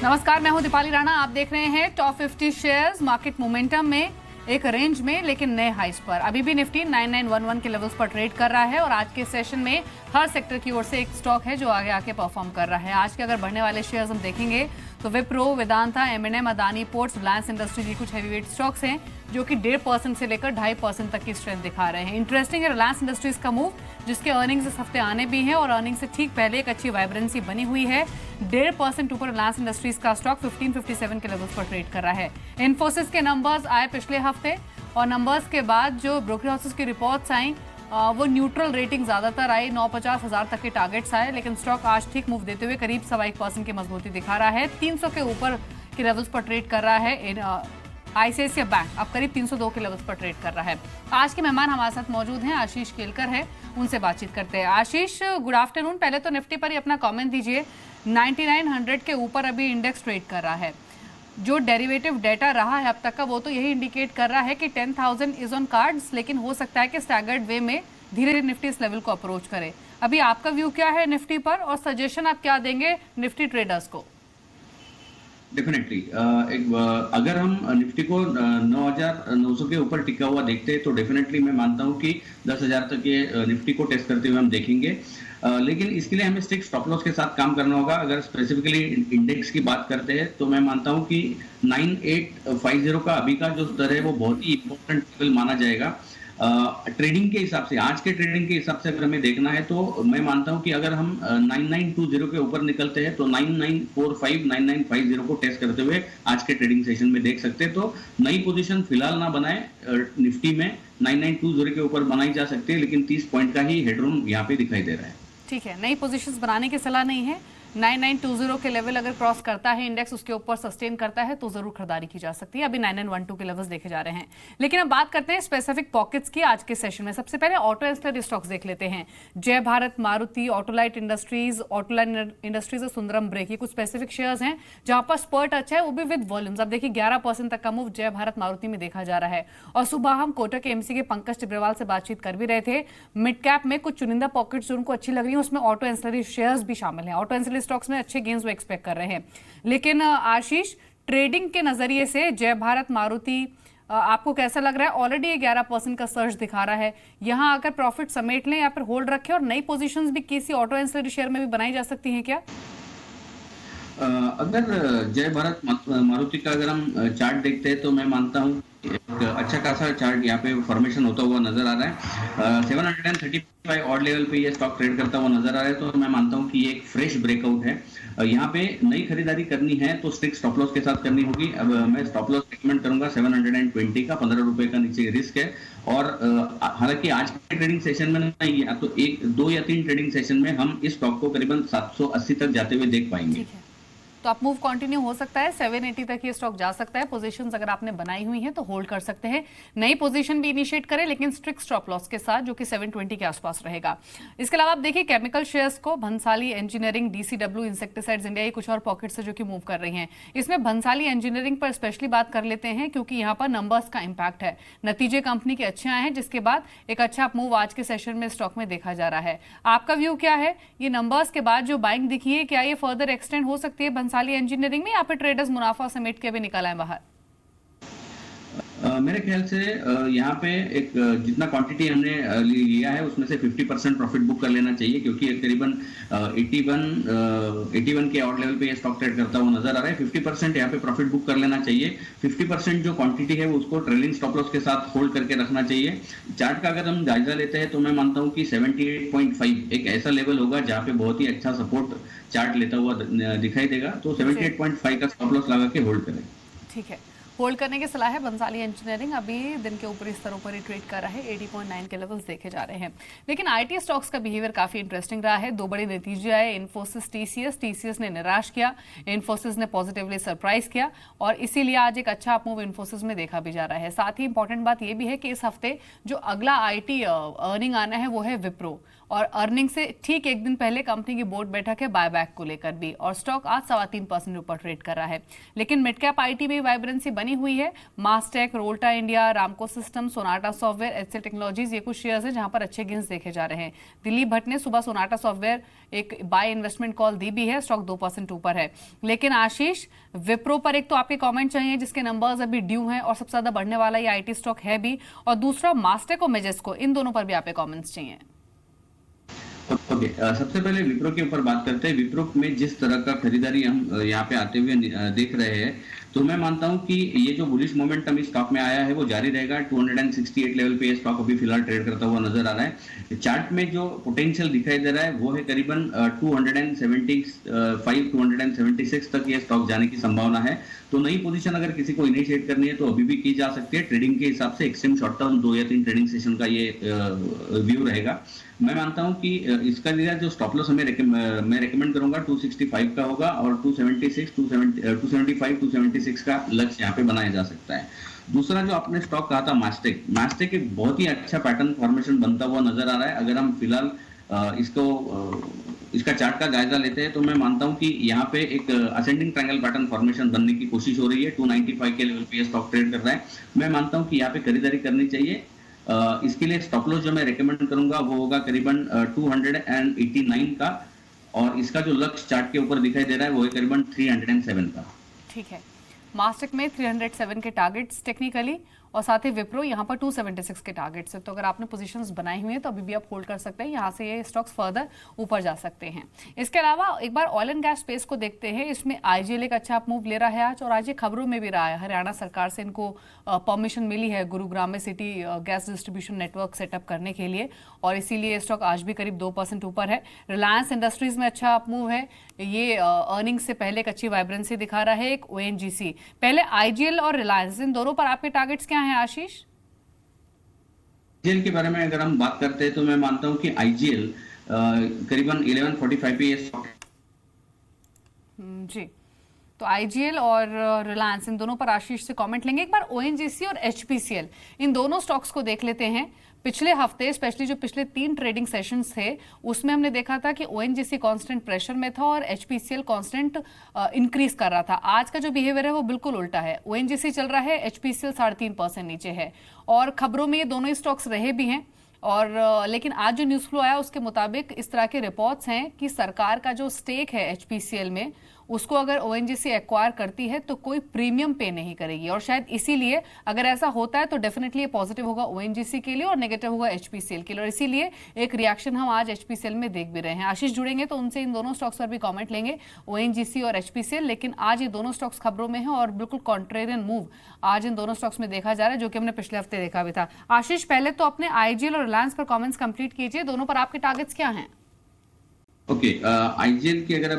नमस्कार, मैं हूं दीपाली राणा। आप देख रहे हैं टॉप 50 शेयर्स मार्केट मोमेंटम में एक रेंज में लेकिन नए हाइस पर। अभी भी निफ्टी 9911 के लेवल्स पर ट्रेड कर रहा है और आज के सेशन में हर सेक्टर की ओर से एक स्टॉक है जो आगे आके परफॉर्म कर रहा है। आज के अगर बढ़ने वाले शेयर्स हम देखेंगे तो विप्रो, वेदांता, एम&एम, अदानी पोर्ट्स, रिलायंस इंडस्ट्रीज, ये कुछ हैवीवेट स्टॉक्स हैं जो कि 1.5% से लेकर 2.5% तक की स्ट्रेंथ दिखा रहे हैं। इंटरेस्टिंग है रिलायंस इंडस्ट्रीज का मूव, जिसके अर्निंग्स इस हफ्ते आने भी हैं और अर्निंग से ठीक पहले एक अच्छी वाइब्रेंसी बनी हुई है। 1.5% ऊपर रिलायंस इंडस्ट्रीज का स्टॉक 1557 के लेवल्स पर ट्रेड कर रहा है। इन्फोसिस के नंबर्स आए पिछले हफ्ते और नंबर्स के बाद जो ब्रोकर हाउसेस की रिपोर्ट्स आई वो न्यूट्रल रेटिंग ज्यादातर आई, 950,000 तक के टारगेट्स आए, लेकिन स्टॉक आज ठीक मूव देते हुए करीब 1.25% की मजबूती दिखा रहा है। 300 के ऊपर के लेवल्स पर ट्रेड कर रहा है। आईसीआईसीआई बैंक अब करीब 302 के लेवल्स पर ट्रेड कर रहा है। आज के मेहमान हमारे साथ मौजूद हैं, आशीष केलकर है, उनसे बातचीत करते हैं। आशीष, गुड आफ्टरनून। पहले तो निफ्टी पर ही अपना कमेंट दीजिए। 9900 के ऊपर अभी इंडेक्स ट्रेड कर रहा है। जो डेरिवेटिव डेटा रहा है अब तक का वो तो यही इंडिकेट कर रहा है कि 10,000 इज ऑन कार्ड्स, लेकिन हो सकता है कि स्टैगर्ड वे में धीरे धीरे निफ्टी इस लेवल को अप्रोच करे। अभी आपका व्यू क्या है निफ्टी पर और सजेशन आप क्या देंगे निफ्टी ट्रेडर्स को? डेफिनेटली अगर हम निफ्टी को 9,900 के ऊपर टिका हुआ देखते हैं तो डेफिनेटली मैं मानता हूं कि 10,000 तक ये निफ्टी को टेस्ट करते हुए हम देखेंगे। लेकिन इसके लिए हमें स्ट्रिक्ट स्टॉप लॉस के साथ काम करना होगा। अगर स्पेसिफिकली इंडेक्स की बात करते हैं तो मैं मानता हूं कि 9850 का अभी का जो स्तर है वो बहुत ही इंपॉर्टेंट लेवल माना जाएगा। ट्रेडिंग के हिसाब से, आज के ट्रेडिंग के हिसाब से अगर हमें देखना है तो मैं मानता हूं कि अगर हम 9920 के ऊपर निकलते हैं तो 9945 9950 को टेस्ट करते हुए आज के ट्रेडिंग सेशन में देख सकते हैं। तो नई पोजीशन फिलहाल ना बनाए, निफ्टी में 9920 के ऊपर बनाई जा सकती है, लेकिन 30 पॉइंट का ही हेडरूम यहाँ पे दिखाई दे रहा है। ठीक है, नई पोजीशंस बनाने की सलाह नहीं है। 9920 के लेवल अगर क्रॉस करता है, इंडेक्स उसके ऊपर सस्टेन करता है तो जरूर खरीदारी की जा सकती है। अभी 9912 के लेवल्स देखे जा रहे हैं। लेकिन अब बात करते हैं स्पेसिफिक पॉकेट्स की आज के सेशन में। सबसे पहले ऑटो एंसिलरी स्टॉक्स देख लेते हैं। जय भारत, मारुति, ऑटोलाइट इंडस्ट्रीज और सुंदरम ब्रेक, ये कुछ स्पेसिफिक शेयर्स हैं जहां पर स्पर्ट अच्छा है, वो भी विद वॉल्यूम्स। अब देखिए 11% तक का मूव जय भारत, मारुति में देखा जा रहा है। और सुबह हम कोटक एमसी के पंकज टिब्रेवाल से बातचीत कर भी रहे थे। मिड कैप में कुछ चुनिंदा पॉकेट्स जो उनको अच्छी लग रही है, उसमें ऑटो एंसिलरी शेयर्स भी शामिल हैं। ऑटो एंसिलरी स्टॉक्स में अच्छे गेन्स वो एक्सपेक्ट कर रहे हैं। लेकिन आशीष, ट्रेडिंग के नजरिए से जय भारत, मारुति आपको कैसा लग रहा है? ऑलरेडी ये 11% का सर्ज दिखा रहा है। यहां अगर प्रॉफिट समेट लें या फिर होल्ड रखें और नई पोजीशंस भी किसी ऑटो एंसिलरी शेयर में भी बनाई जा सकती हैं क्या? अगर जय भारत, मारुति का अगर हम चार्ट देखते हैं तो मैं मानता हूँ एक अच्छा खासा चार्ट यहाँ पे फॉर्मेशन होता हुआ नजर आ रहा है। 735 ऑड लेवल पे ये स्टॉक ट्रेड करता हुआ नजर आ रहा है, तो मैं मानता हूँ कि ये एक फ्रेश ब्रेकआउट है। यहाँ पे नई खरीदारी करनी है तो स्ट्रिक्ट स्टॉप लॉस के साथ करनी होगी। अब मैं स्टॉप लॉस रिकमेंड करूंगा 720 का, 15 रुपए का नीचे रिस्क है। और हालांकि आज के ट्रेडिंग सेशन में नहीं है तो 1, 2 या 3 ट्रेडिंग सेशन में हम इस स्टॉक को करीबन 780 तक जाते हुए देख पाएंगे। तो आप मूव कंटिन्यू हो सकता है, 780 तक ये स्टॉक जा सकता है। पोजीशंस अगर आपने बनाई हुई हैं तो होल्ड कर सकते हैं। नई पोजीशन भी इनिशिएट करें, लेकिन स्ट्रिक्ट स्टॉप लॉस के साथ, जो कि 720 के आसपास रहेगा। इसके अलावा आप देखिए केमिकल शेयर्स को, Bhansali engineering, DCW, insecticides India, ये कुछ और पॉकेट्स है जो कि मूव कर रही हैं। इसमें भंसाली इंजीनियरिंग पर स्पेशली बात कर लेते हैं क्योंकि यहाँ पर नंबर्स का इंपैक्ट है। नतीजे कंपनी के अच्छे आए हैं, जिसके बाद एक अच्छा मूव आज के सेशन में स्टॉक में देखा जा रहा है। आपका व्यू क्या है? ये नंबर्स के बाद जो बाइंग दिखी है, क्या ये फर्दर एक्सटेंड हो सकती है भंसाली इंजीनियरिंग में, या फिर ट्रेडर्स मुनाफा समेट के भी निकल आए बाहर? मेरे ख्याल से यहाँ पे एक जितना क्वांटिटी हमने लिया है उसमें से 50% प्रॉफिट बुक कर लेना चाहिए, क्योंकि करीबन 81 के ऑड लेवल पे ये स्टॉक ट्रेड करता हुआ नजर आ रहा है। 50% यहाँ पे प्रॉफिट बुक कर लेना चाहिए। 50% जो क्वांटिटी है उसको ट्रेलिंग स्टॉप लॉस के साथ होल्ड करके रखना चाहिए। चार्ट का अगर हम जायजा लेते हैं तो मैं मानता हूँ कि 78.5 एक ऐसा लेवल होगा जहाँ पे बहुत ही अच्छा सपोर्ट चार्ट लेता हुआ दिखाई देगा। तो 78.5 का स्टॉप लॉस लगा के होल्ड करें। ठीक है, होल्ड करने की सलाह है। बंसाली इंजीनियरिंग अभी दिन के ऊपरी स्तरों पर ही ट्रेड कर रहा है, 80.9 के लेवल्स देखे जा रहे हैं। लेकिन आईटी स्टॉक्स का बिहेवियर काफी इंटरेस्टिंग रहा है। 2 बड़े नतीजे आए, इन्फोसिस, टीसीएस ने निराश किया, इन्फोसिस ने पॉजिटिवली सरप्राइज किया और इसीलिए आज एक अच्छा अपमूव इन्फोसिस में देखा भी जा रहा है। साथ ही इंपॉर्टेंट बात यह भी है कि इस हफ्ते जो अगला आईटी अर्निंग आना है वो है विप्रो, और अर्निंग से ठीक एक दिन पहले कंपनी की बोर्ड बैठक है बायबैक को लेकर भी, और स्टॉक आज 3.25% ऊपर ट्रेड कर रहा है। लेकिन मिड कैप आईटी में वाइब्रेंसी बनी हुई है। मास्टेक, रोल्टा इंडिया, रामको system, Sonata software, HCL technologies ये कुछ शेयर्स हैं जहां पर अच्छे गेंस देखे जा रहे हैं। दिलीप भट्ट ने सुबह सोनाटा सॉफ्टवेयर एक बाय इन्वेस्टमेंट कॉल दी भी है, स्टॉक 2% ऊपर है। लेकिन आशीष, विप्रो पर एक तो आपके कमेंट चाहिए जिसके नंबर्स अभी ड्यू हैं और सबसे ज्यादा बढ़ने वाला ये आईटी स्टॉक है भी, और दूसरा मास्टेक और मेजेस्को, इन दोनों पर भी आपके कमेंट्स चाहिए। ओके, सबसे पहले विप्रो के ऊपर बात करते हैं। विप्रो में जिस तरह का खरीदारी हम यहाँ पे आते हुए देख रहे हैं, तो मैं मानता हूँ कि ये जो बुलिश मोमेंटम इस स्टॉक में आया है वो जारी रहेगा। 268 लेवल पे ये स्टॉक अभी फिलहाल ट्रेड करता हुआ नजर आ रहा है। चार्ट में जो पोटेंशियल दिखाई दे रहा है वो है करीबन 275 276 तक ये स्टॉक जाने की संभावना है। तो नई पोजीशन अगर किसी को इनिशिएट करनी है तो अभी भी की जा सकती है। ट्रेडिंग के हिसाब से एक्सट्रीम शॉर्ट टर्म 2 या 3 ट्रेडिंग सेशन का ये व्यू रहेगा। मैं मानता हूं कि इसका जो स्टॉप लॉस मैं रेकमेंड करूंगा 265 का होगा, और 275 276 का लक्ष्य यहाँ पे बनाया जा सकता है। दूसरा जो आपने स्टॉक कहा था मास्टेक एक बहुत ही अच्छा पैटर्न फॉर्मेशन बनता हुआ नजर आ रहा है। अगर हम फिलहाल इसका चार्ट का जायजा लेते हैं तो मैं मानता हूं कि यहाँ पे एक असेंडिंग ट्रायंगल पैटर्न फॉर्मेशन बनने की कोशिश हो रही है। 295 के लेवल पे स्टॉक ट्रेड कर रहा है। मैं मानता हूं कि यहाँ पे खरीदारी करनी चाहिए। इसके लिए स्टॉप लॉस जो मैं रेकमेंड करूंगा वो होगा करीबन 289 का, और इसका जो लक्ष्य चार्ट के ऊपर दिखाई दे रहा है वो है करीबन 307 का। ठीक है, मास्टेक में 307 के टारगेट्स टेक्निकली, और साथ ही विप्रो यहाँ पर 276 के टारगेट्स है। तो अगर आपने पोजीशंस बनाई हुई हैं तो अभी भी आप होल्ड कर सकते हैं, यहाँ से ये स्टॉक्स फर्दर ऊपर जा सकते हैं। इसके अलावा एक बार ऑयल एंड गैस स्पेस को देखते हैं। इसमें आईजीएल एक अच्छा मूव ले रहा है आज, और आज ये खबरों में भी रहा है। हरियाणा सरकार से इनको परमिशन मिली है गुरुग्राम में city gas distribution network setup करने के लिए, और इसीलिए स्टॉक आज भी करीब 2% ऊपर है। रिलायंस इंडस्ट्रीज में अच्छा मूव है, ये अर्निंग से पहले एक अच्छी वाइब्रेंसी दिखा रहा है। एक ओएनजीसी, पहले आईजीएल और रिलायंस, इन दोनों पर आपके टारगेट्स क्या है आशीष? आईजीएल के बारे में अगर हम बात करते हैं तो मैं मानता हूं कि आईजीएल करीबन 1145 पे ये स्टॉक जी। तो आईजीएल और रिलायंस, इन दोनों पर आशीष से कमेंट लेंगे। एक बार ओएनजीसी और एचपीसीएल, इन दोनों स्टॉक्स को देख लेते हैं। पिछले हफ्ते स्पेशली जो पिछले 3 ट्रेडिंग सेशंस थे उसमें हमने देखा था कि ओएनजीसी कांस्टेंट प्रेशर में था और एचपीसीएल कांस्टेंट इंक्रीज कर रहा था। आज का जो बिहेवियर है वो बिल्कुल उल्टा है। ओएनजीसी चल रहा है, एचपीसीएल 3.5% नीचे है, और खबरों में ये दोनों ही स्टॉक्स रहे भी हैं। और लेकिन आज जो न्यूज़ फ्लो आया उसके मुताबिक इस तरह के रिपोर्ट्स हैं कि सरकार का जो स्टेक है एचपीसीएल में, उसको अगर ओएनजीसी एक्वायर करती है तो कोई प्रीमियम पे नहीं करेगी, और शायद इसीलिए अगर ऐसा होता है तो डेफिनेटली ये पॉजिटिव होगा ओएनजीसी के लिए और नेगेटिव होगा एचपीसीएल के लिए, और इसीलिए एक रिएक्शन हम आज एचपीसीएल में देख भी रहे हैं। आशीष जुड़ेंगे तो उनसे इन दोनों स्टॉक्स पर भी कमेंट लेंगे, ओएनजीसी और एचपीसीएल। लेकिन आज ये दोनों स्टॉक्स खबरों में हैं और बिल्कुल कॉन्ट्रेरियन मूव आज इन दोनों स्टॉक्स में देखा जा रहा है, जो कि हमने पिछले हफ्ते देखा भी था। आशीष, पहले तो अपने आईजीएल और रिलायंस पर कॉमेंट्स कंप्लीट कीजिए, दोनों पर आपके टारगेट्स क्या हैं? ओके, आईजीएल की अगर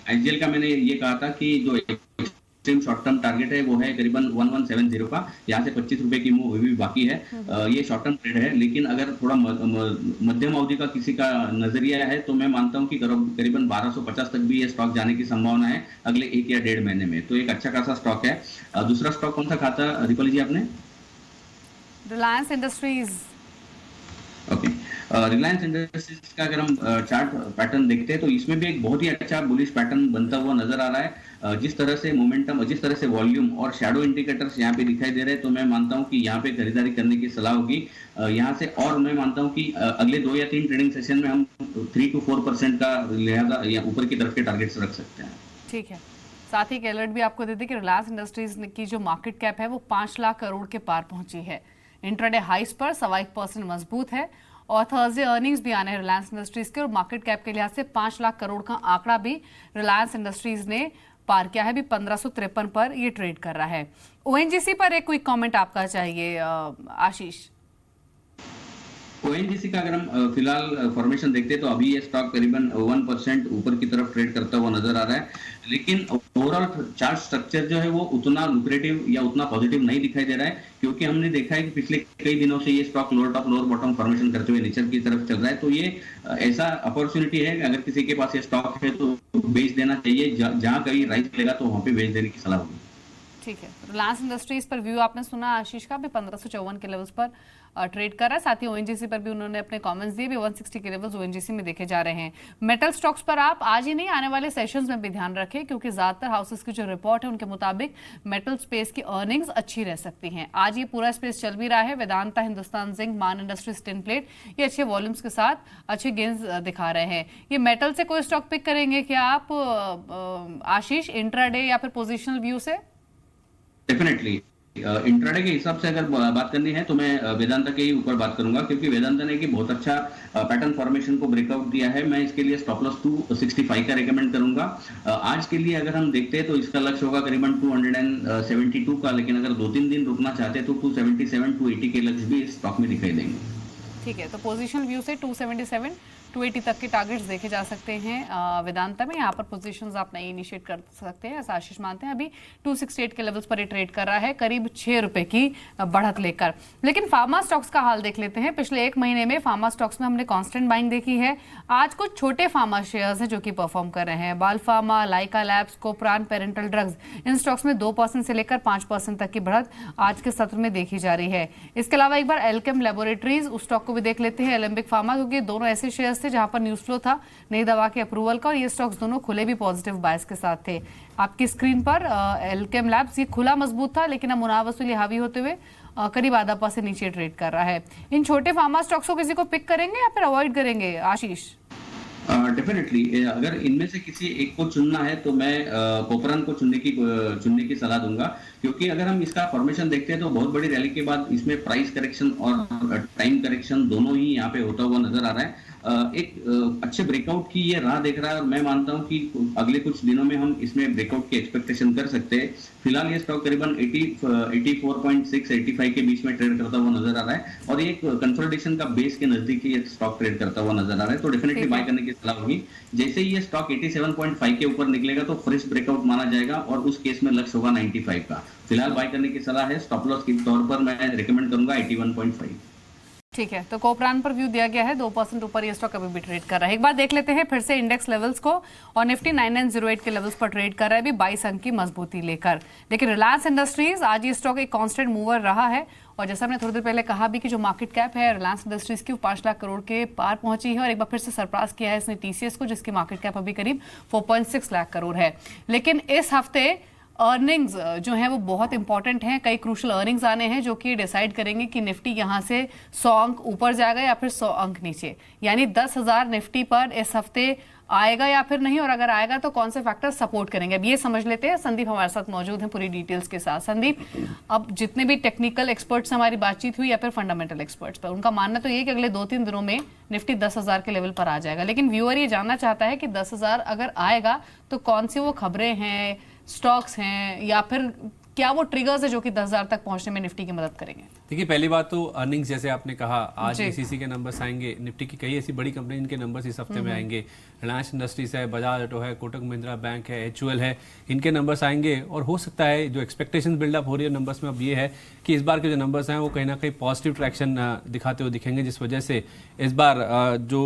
आईजीएल का मैंने ये कहा था कि जो एक्सट्रीम शॉर्ट टर्म टारगेट है वो है करीबन 1170 का। यहाँ से 25 रुपए की मूव भी बाकी है। ये शॉर्ट टर्म ट्रेड है, लेकिन अगर थोड़ा मध्यम अवधि का किसी का नजरिया है तो मैं मानता हूँ कि करीबन 1250 तक भी ये स्टॉक जाने की संभावना है अगले 1 या 1.5 महीने में। तो एक अच्छा खासा स्टॉक है। दूसरा स्टॉक कौन सा कहा था रिपल जी आपने? Reliance industries. Okay, Reliance industries का अगर हम चार्ट पैटर्न देखते हैं तो इसमें भी एक बहुत ही अच्छा बुलिश पैटर्न बनता हुआ नजर आ रहा है। जिस तरह से मोमेंटम, जिस तरह से वॉल्यूम और शैडो इंडिकेटर्स यहाँ पे दिखाई दे रहे हैं, तो मैं मानता हूँ कि यहाँ पे खरीदारी करने की सलाह होगी यहाँ से। और मैं मानता हूँ कि अगले 2 या 3 ट्रेडिंग सेशन में हम 3 to 4% का लिहाजा या ऊपर की तरफ के टारगेट्स रख सकते हैं। ठीक है, साथ ही एक अलर्ट भी आपको दे दें कि रिलायंस इंडस्ट्रीज की जो मार्केट कैप है वो 5 लाख करोड़ के पार पहुंची है। इंट्राडे हाइस पर 1.25% मजबूत है, और थर्सडे अर्निंग्स भी आने हैं रिलायंस इंडस्ट्रीज के, और मार्केट कैप के लिहाज से 5 लाख करोड़ का आंकड़ा भी रिलायंस इंडस्ट्रीज ने पार किया है। भी 1553 पर ये ट्रेड कर रहा है। ओएनजीसी पर एक क्विक कमेंट आपका चाहिए आशीष। ओएनजीसी का अगर हम फिलहाल फॉर्मेशन देखते हैं तो अभी ये स्टॉक करीबन 1% ऊपर की तरफ ट्रेड करता हुआ नजर आ रहा है, लेकिन ओवरऑल चार्ट स्ट्रक्चर जो है वो उतना लुक्रेटिव या उतना पॉजिटिव नहीं दिखाई दे रहा है, क्योंकि हमने देखा है कि पिछले कई दिनों से ये stock lower top lower bottom formation करते हुए नीचे की तरफ चल रहा है। तो ये ऐसा अपॉर्चुनिटी है, अगर किसी के पास ये स्टॉक है तो बेच देना चाहिए। जहां कहीं राइज मिलेगा तो वहां पे बेच देने की सलाह होगी। ठीक है, रिलायंस इंडस्ट्रीज पर व्यू आपने सुना आशीष का, भी 1554 के लेवल्स पर ट्रेड कर रहा है। साथ ही ओएनजीसी पर भी उन्होंने अपने कमेंट्स दिए, भी 160 के लेवल्स ओएनजीसी में देखे जा रहे हैं। मेटल स्टॉक्स पर आप आज ही नहीं, आने वाले सेशंस में भी ध्यान रखें, क्योंकि ज्यादातर हाउसेस की जो रिपोर्ट है उनके मुताबिक मेटल स्पेस की अर्निंग्स अच्छी रह सकती हैं। आज ये पूरा स्पेस चल भी रहा है। वेदांता, हिंदुस्तान जिंक, मान इंडस्ट्रीज, टिन प्लेट, ये अच्छे वॉल्यूम्स के साथ अच्छे गेंस दिखा रहे हैं। ये मेटल से कोई स्टॉक पिक करेंगे क्या आप आशीष, इंट्राडे या फिर पोजिशनल व्यू से? डेफिनेटली इंट्राडे के हिसाब से अगर बात करनी है तो मैं वेदांता के ही ऊपर बात करूंगा, क्योंकि वेदांता ने कि बहुत अच्छा पैटर्न फॉर्मेशन को ब्रेकआउट दिया है। मैं इसके लिए स्टॉप लॉस 265 का रेकमेंड करूंगा। आज के लिए अगर हम देखते हैं तो इसका लक्ष्य होगा करीबन 272 का, लेकिन अगर 2-3 दिन रुकना चाहते हैं तो 277, 280 के लक्ष्य भी इस स्टॉक में दिखाई देंगे। ठीक है, तो पोजीशनल व्यू से 277, 280 तक के टारगेट्स देखे जा सकते हैं वेदांता में। यहाँ पर पोजीशंस आप नहीं इनिशिएट कर सकते हैं, ऐसा आशीष मानते हैं। अभी 268 के लेवल्स पर ये ट्रेड कर रहा है, करीब 6 रुपए की बढ़त लेकर। लेकिन फार्मा स्टॉक्स का हाल देख लेते हैं। पिछले एक महीने में फार्मा स्टॉक्स में हमने कांस्टेंट बाइंग देखी है। आज कुछ छोटे फार्मा शेयर्स हैं जो कि परफॉर्म कर रहे हैं। बाल फार्मा, लाइका लैब्स, कोप्रान, पेरेंटल ड्रग्स, इन स्टॉक्स में 2% से लेकर 5% तक की बढ़त आज के सत्र में देखी जा रही है। इसके अलावा एक बार एल्केम लैबोरेटरीज, उस स्टॉक को भी देख लेते हैं, एलेम्बिक फार्मा, क्योंकि दोनों ऐसे शेयर्स थे जहां पर न्यूज फ्लो था नई दवा के अप्रूवल का, और ये स्टॉक्स दोनों खुले भी पॉजिटिव बायस के साथ थे। आपकी स्क्रीन पर एल्केम लैब्स, ये खुला मजबूत था, लेकिन अब मुनाफा वसूली हावी होते हुए करीब आधा % से नीचे ट्रेड कर रहा है। इन छोटे फार्मा स्टॉक्स को किसी को पिक करेंगे या फिर अवॉइड करेंगे आशीष? डेफिनेटली अगर इनमें से किसी एक को चुनना है तो मैं कोपरान को चुनने की सलाह दूंगा, क्योंकि अगर हम इसका फॉर्मेशन देखते हैं तो बहुत बड़ी रैली के बाद इसमें प्राइस करेक्शन और टाइम करेक्शन दोनों ही यहाँ पे होता हुआ नजर आ रहा है। एक अच्छे ब्रेकआउट की ये राह देख रहा है, और मैं मानता हूं कि अगले कुछ दिनों में हम इसमें ब्रेकआउट की एक्सपेक्टेशन कर सकते हैं। फिलहाल ये स्टॉक करीबन 84.6 85 के बीच में ट्रेड करता हुआ नजर आ रहा है, और ये कंसोलिडेशन का बेस के नजदीक ही स्टॉक ट्रेड करता हुआ नजर आ रहा है, तो डेफिनेटली बाय करने की सलाह होगी। जैसे ही ये स्टॉक 87.5 के ऊपर निकलेगा तो फ्रेश ब्रेकआउट माना जाएगा, और उस केस में लक्ष्य होगा 95 का। फिलहाल बाय करने की सलाह है। स्टॉप लॉस के तौर पर मैं रिकमेंड करूंगा 81.5। ठीक है, तो कोपरान पर व्यू दिया गया है, 2% ऊपर ये स्टॉक अभी भी ट्रेड कर रहा है। एक बार देख लेते हैं फिर से इंडेक्स लेवल्स को, और निफ्टी 9908 के लेवल्स पर ट्रेड कर रहा है, भी 22 अंक की मजबूती लेकर। लेकिन रिलायंस इंडस्ट्रीज आज ये स्टॉक एक कांस्टेंट मूवर रहा है, और जैसा हमने थोड़ी देर पहले कहा भी कि जो मार्केट कैप है रिलायंस इंडस्ट्रीज की 5 लाख करोड़ के पार पहुंची है, और एक बार फिर से सरपास किया है इसने टीसीएस को, जिसकी मार्केट कैप अभी करीब 4.6 लाख करोड़ है। लेकिन इस हफ्ते अर्निंग्स जो है वो बहुत इंपॉर्टेंट हैं। कई क्रूशल अर्निंग्स आने हैं जो कि डिसाइड करेंगे कि निफ्टी यहां से 100 अंक ऊपर जाएगा या फिर 100 अंक नीचे, यानी 10,000 निफ्टी पर इस हफ्ते आएगा या फिर नहीं, और अगर आएगा तो कौन से फैक्टर सपोर्ट करेंगे। अब ये समझ लेते हैं। संदीप हमारे साथ मौजूद हैं पूरी डिटेल्स के साथ। संदीप, अब जितने भी टेक्निकल एक्सपर्ट्स हमारी बातचीत हुई या फिर फंडामेंटल एक्सपर्ट्स पर, उनका मानना तो ये कि अगले 2-3 दिनों में निफ्टी 10,000 के लेवल पर आ जाएगा। लेकिन व्यूअर ये जानना चाहता है कि 10,000 अगर आएगा तो कौन सी वो खबरें हैं, स्टॉक्स हैं, या फिर क्या वो ट्रिगर्स है जो कि 10,000 तक पहुंचने में निफ्टी की मदद करेंगे? देखिए, पहली बात तो अर्निंग्स, जैसे आपने कहा आज एसीसी के नंबर्स आएंगे, निफ्टी की कई ऐसी बड़ी कंपनी इनके नंबर्स इस हफ्ते में आएंगे। रिलायंस इंडस्ट्रीज है, बजाज ऑटो है, कोटक महिंद्रा बैंक है, HUL है, इनके नंबर्स आएंगे। और हो सकता है जो एक्सपेक्टेशन बिल्डअप हो रही है नंबर्स में अब ये है कि इस बार के जो नंबर्स हैं वो कहीं ना कहीं पॉजिटिव ट्रैक्शन दिखाते हुए दिखेंगे, जिस वजह से इस बार जो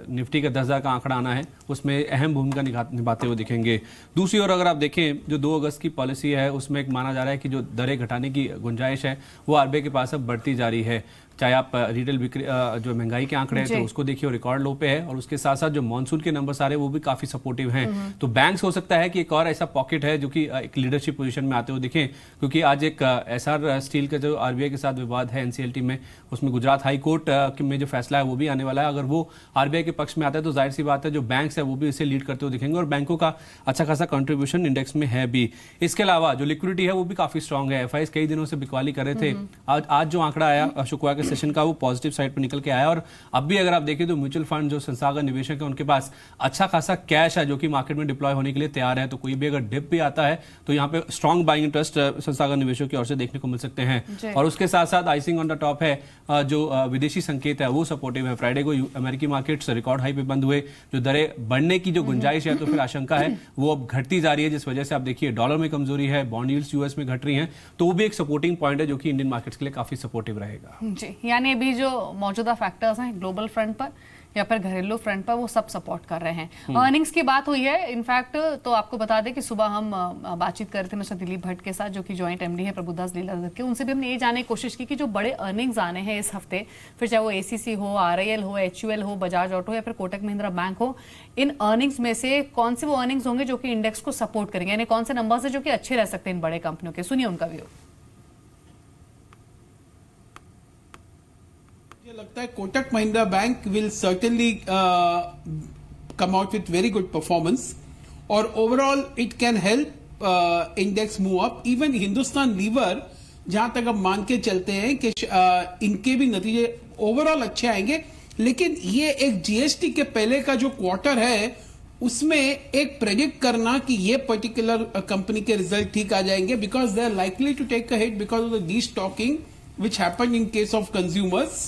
निफ्टी का 10,000 का आंकड़ा आना है उसमें अहम भूमिका निभाते हुए दिखेंगे। दूसरी ओर अगर आप देखें, जो 2 अगस्त की पॉलिसी है उसमें एक माना जा रहा है कि जो दरें घटाने की गुंजाइश है वो आरबीआई के पास अब बढ़ती जा रही है। चाहे आप रिटेल बिक्री जो महंगाई के आंकड़े हैं तो उसको देखिए, रिकॉर्ड लो पे है, और उसके साथ साथ जो मॉनसून के नंबर्स आ रहे हैं वो भी काफी सपोर्टिव हैं। तो बैंक्स हो सकता है कि एक और ऐसा पॉकेट है जो कि एक लीडरशिप पोजीशन में आते हुए दिखें, क्योंकि आज एक एसआर स्टील का जो आरबीआई के साथ विवाद है एनसीएलटी में, उसमें गुजरात हाई कोर्ट में जो फैसला है वो भी आने वाला है। अगर वो आरबीआई के पक्ष में आता है तो जाहिर सी बात है जो बैंक्स है वो भी इसे लीड करते हुए दिखेंगे, और बैंकों का अच्छा खासा कंट्रीब्यूशन इंडेक्स में है भी। इसके अलावा जो लिक्विडिटी है वो भी काफी स्ट्रांग है। एफआईज कई दिनों से बिकवाली कर रहे थे, आज जो आंकड़ा आया शुक्रवार के सेशन का वो पॉजिटिव साइड पर निकल के आया। और अब भी अगर आप देखें तो म्यूचुअल फंड जो संस्थागत निवेशक है उनके पास अच्छा खासा कैश है जो कि मार्केट में डिप्लॉय होने के लिए तैयार है। तो कोई भी अगर डिप भी आता है तो यहाँ पे स्ट्रॉन्ग बाइंग इंटरेस्ट संस्थागत निवेशकों की ओर से देखने को मिल सकते हैं। और उसके साथ साथ आइसिंग ऑन द टॉप है जो विदेशी संकेत है वो सपोर्टिव है। फ्राइडे को अमेरिकी मार्केट्स रिकॉर्ड हाई पे बंद हुए। जो दरें बढ़ने की जो गुंजाइश है तो फिर आशंका है वो अब घटती जा रही है, जिस वजह से आप देखिए डॉलर में कमजोरी है, बॉन्ड यील्ड्स यूएस में घट रही हैं, तो वो भी एक सपोर्टिंग पॉइंट है जो कि इंडियन मार्केट्स के लिए काफी सपोर्टिव रहेगा। जी, यानी अभी जो मौजूदा फैक्टर्स हैं ग्लोबल फ्रंट पर, या फिर घरेलू फ्रंट पर, वो सब सपोर्ट कर रहे हैं। अर्निंग्स की बात हुई है इनफैक्ट, तो आपको बता दें कि सुबह हम बातचीत कर रहे थे मिस्टर दिलीप भट्ट के साथ, जो कि जॉइंट एमडी है प्रभुदास लीलाधर के। उनसे भी हमने ये जानने की कोशिश की कि जो बड़े अर्निंग्स आने हैं इस हफ्ते, फिर चाहे वो एसीसी हो, आरआईएल हो, एचयूएल हो, बजाज ऑटो या फिर कोटक महिंद्रा बैंक हो, इन अर्निंग्स में से कौन से वो अर्निंग्स होंगे जो कि इंडेक्स को सपोर्ट करेंगे, यानी कौन से नंबर्स है जो कि अच्छे रह सकते हैं इन बड़े कंपनियों के? सुनिए उनका व्यू। मुझे लगता है Kotak Mahindra bank will certainly come out with very good performance, और overall it can help index move up. Even Hindustan lever, जहां तक अब मान के चलते हैं कि इनके भी नतीजे ओवरऑल अच्छे आएंगे, लेकिन ये एक जीएसटी के पहले का जो क्वार्टर है उसमें एक प्रेडिक्ट करना कि ये पर्टिकुलर कंपनी के रिजल्ट ठीक आ जाएंगे, because they are likely to take a hit because of the destocking which happened in case of consumers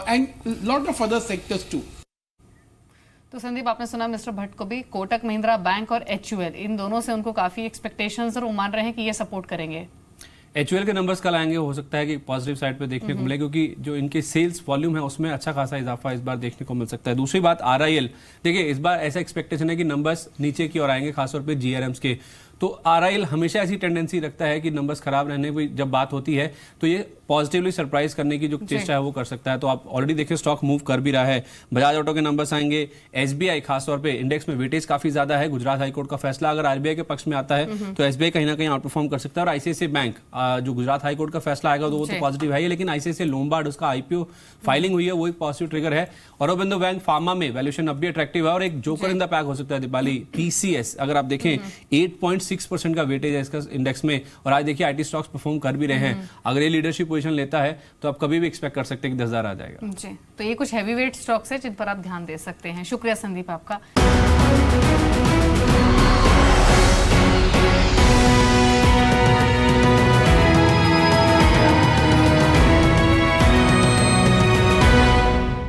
and lot of other sectors too. तो संदीप, आपने सुना मिस्टर भट्ट को भी, कोटक महिंद्रा बैंक और एचयूएल, इन दोनों से उनको काफी एक्सपेक्टेशंस और वो मान रहे हैं कि ये सपोर्ट करेंगे। एचयूएल के नंबर्स कल आएंगे, हो सकता है कि पॉजिटिव साइड पे देखने को मिले, क्योंकि जो इनके सेल्स वॉल्यूम है उसमें अच्छा खासा इजाफा इस बार देखने को मिल सकता है। दूसरी बात आरआईएल, देखिए इस बार ऐसा एक्सपेक्टेशन है कि नंबर्स नीचे की ओर आएंगे, खासतौर पे जीआरएम्स के। तो आरआईएल हमेशा ऐसी टेंडेंसी रखता है कि नंबर्स खराब रहने की जब बात होती है तो ये पॉजिटिवली सरप्राइज करने की जो चेष्टा है वो कर सकता है। तो आप ऑलरेडी देखिए स्टॉक मूव कर भी रहा है। बजाज ऑटो के नंबर्स आएंगे, एसबीआई खासतौर पे इंडेक्स में वेटेज काफी ज्यादा है। गुजरात हाईकोर्ट का फैसला अगर आरबीआई के पक्ष में आता है तो एसबीआई कहीं ना कहीं आउट परफॉर्म कर सकता है। और आईसीआईसीआई बैंक, जो गुजरात हाईकोर्ट का फैसला आएगा तो वो तो पॉजिटिव है ही, लेकिन आईसीआईसीआई लोम्बार्ड, उसका आईपीओ फाइलिंग हुई है, वो एक पॉजिटिव ट्रिगर है। औरोबिंदो बैंक फार्मा में वैल्यूएशन अब भी अट्रैक्टिव है, और एक जोकर इन द पैक हो सकता है दीपाली, टीसीएस। अगर आप देखें 8.6% का वेटेज है इसका इंडेक्स में, और आज देखिए आईटी स्टॉक्स परफॉर्म कर भी रहे हैं। अगर ये लीडरशिप पोजीशन लेता है तो आप कभी भी एक्सपेक्ट कर सकते हैं कि 10,000 आ जाएगा जी। तो ये कुछ हैवी वेट स्टॉक्स है जिन पर आप ध्यान दे सकते हैं। शुक्रिया संदीप आपका।